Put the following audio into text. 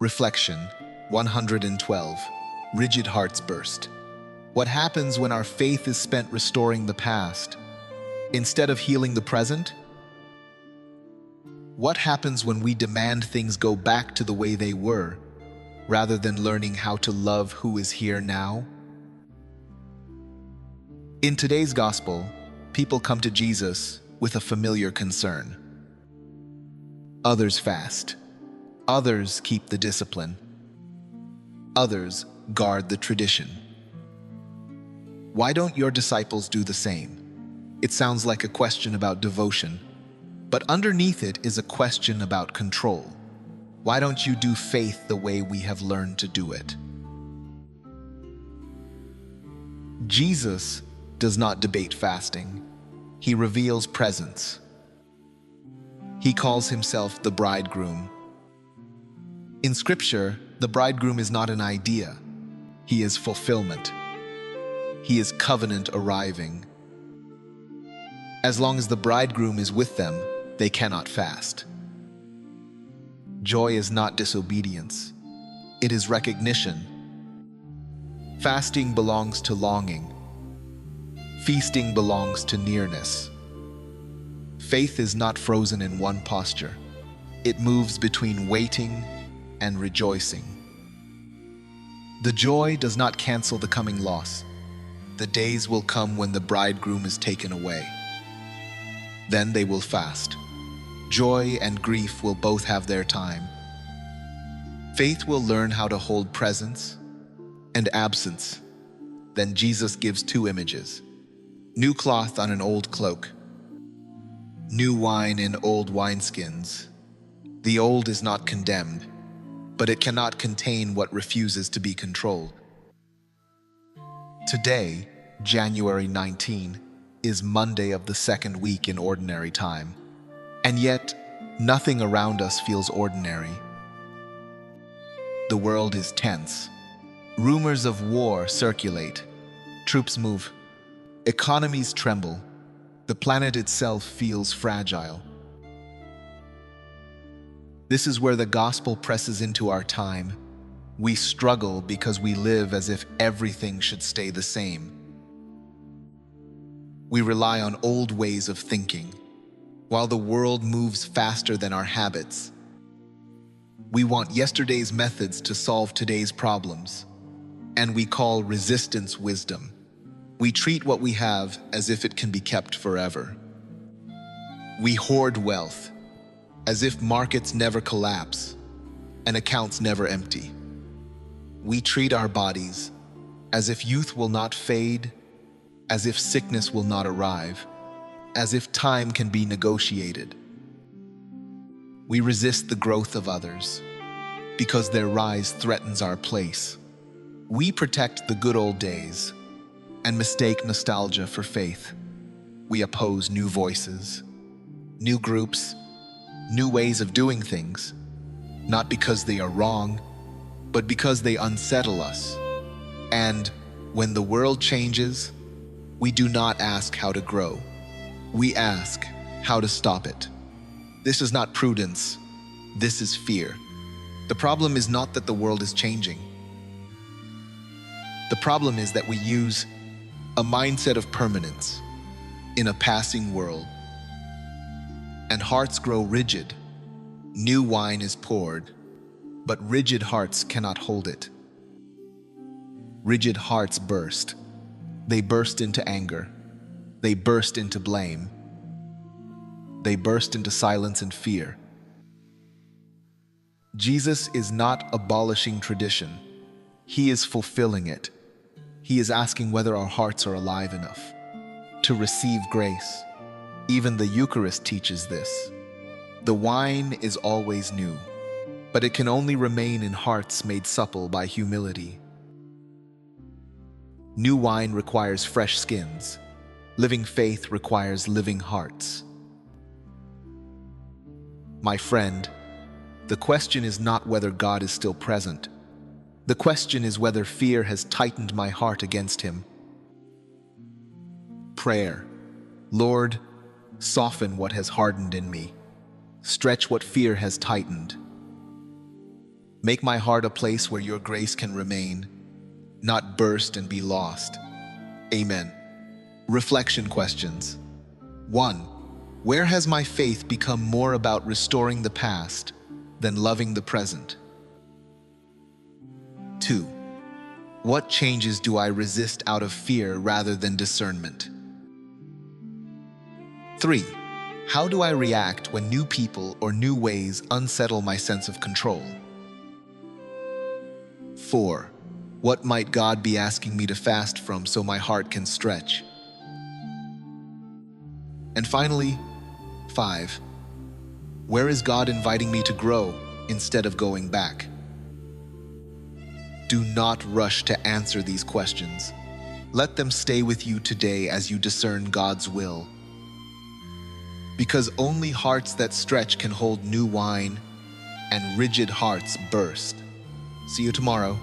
Reflection 112. Rigid hearts burst. What happens when our faith is spent restoring the past instead of healing the present? What happens when we demand things go back to the way they were, rather than learning how to love who is here now? In today's gospel, people come to Jesus with a familiar concern. Others fast. Others keep the discipline. Others guard the tradition. Why don't your disciples do the same? It sounds like a question about devotion, but underneath it is a question about control. Why don't you do faith the way we have learned to do it? Jesus does not debate fasting. He reveals presence. He calls himself the bridegroom. In Scripture, the bridegroom is not an idea. He is fulfillment. He is covenant arriving. As long as the bridegroom is with them, they cannot fast. Joy is not disobedience. It is recognition. Fasting belongs to longing. Feasting belongs to nearness. Faith is not frozen in one posture. It moves between waiting and rejoicing. The joy does not cancel the coming loss. The days will come when the bridegroom is taken away. Then they will fast. Joy and grief will both have their time. Faith will learn how to hold presence and absence. Then Jesus gives two images: new cloth on an old cloak, new wine in old wineskins. The old is not condemned, but it cannot contain what refuses to be controlled. Today, January 19, is Monday of the second week in ordinary time, and yet nothing around us feels ordinary. The world is tense. Rumors of war circulate. Troops move. Economies tremble. The planet itself feels fragile. This is where the gospel presses into our time. We struggle because we live as if everything should stay the same. We rely on old ways of thinking, while the world moves faster than our habits. We want yesterday's methods to solve today's problems, and we call resistance wisdom. We treat what we have as if it can be kept forever. We hoard wealth, as if markets never collapse and accounts never empty. We treat our bodies as if youth will not fade, as if sickness will not arrive, as if time can be negotiated. We resist the growth of others because their rise threatens our place. We protect the good old days and mistake nostalgia for faith. We oppose new voices, new groups, new ways of doing things, not because they are wrong, but because they unsettle us. And when the world changes, we do not ask how to grow. We ask how to stop it. This is not prudence. This is fear. The problem is not that the world is changing. The problem is that we use a mindset of permanence in a passing world. And hearts grow rigid. New wine is poured, but rigid hearts cannot hold it. Rigid hearts burst. They burst into anger. They burst into blame. They burst into silence and fear. Jesus is not abolishing tradition. He is fulfilling it. He is asking whether our hearts are alive enough to receive grace. Even the Eucharist teaches this. The wine is always new, but it can only remain in hearts made supple by humility. New wine requires fresh skins. Living faith requires living hearts. My friend, the question is not whether God is still present. The question is whether fear has tightened my heart against Him. Prayer. Lord, soften what has hardened in me. Stretch what fear has tightened. Make my heart a place where your grace can remain, not burst and be lost. Amen. Reflection questions. 1. Where has my faith become more about restoring the past than loving the present? 2. What changes do I resist out of fear rather than discernment? 3. How do I react when new people or new ways unsettle my sense of control? 4. What might God be asking me to fast from so my heart can stretch? And finally, 5. Where is God inviting me to grow instead of going back? Do not rush to answer these questions. Let them stay with you today as you discern God's will. Because only hearts that stretch can hold new wine, and rigid hearts burst. See you tomorrow.